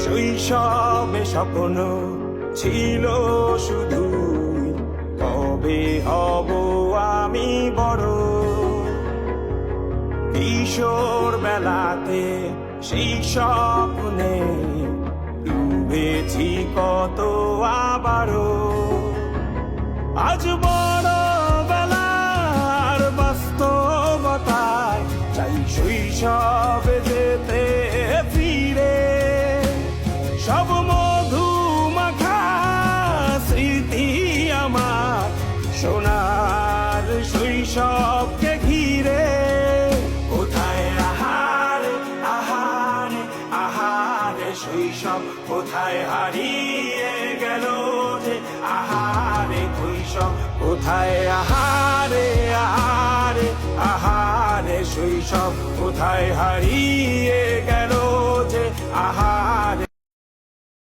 শৈশবে স্বপ্ন ছিল শুধু, কবে হব আমি বড়। কিশোর বেলাতে সেই স্বপ্নে ডুবেছি কত আবারও। আজ বড় বেলার বাস্তবতায় চাই শৈশবে যেতে ফিরে। সব মধুমাখা স্মৃতি আমার সোনার শৈশবকে ঘিরে। কোথায় আহারে আহারে আহারে শৈশব, কোথায় হারিয়ে গেল যে আহারে শৈশব। কোথায় আহারে আহারে আহারে শৈশব, কোথায় হারিয়ে গেল যে আহারে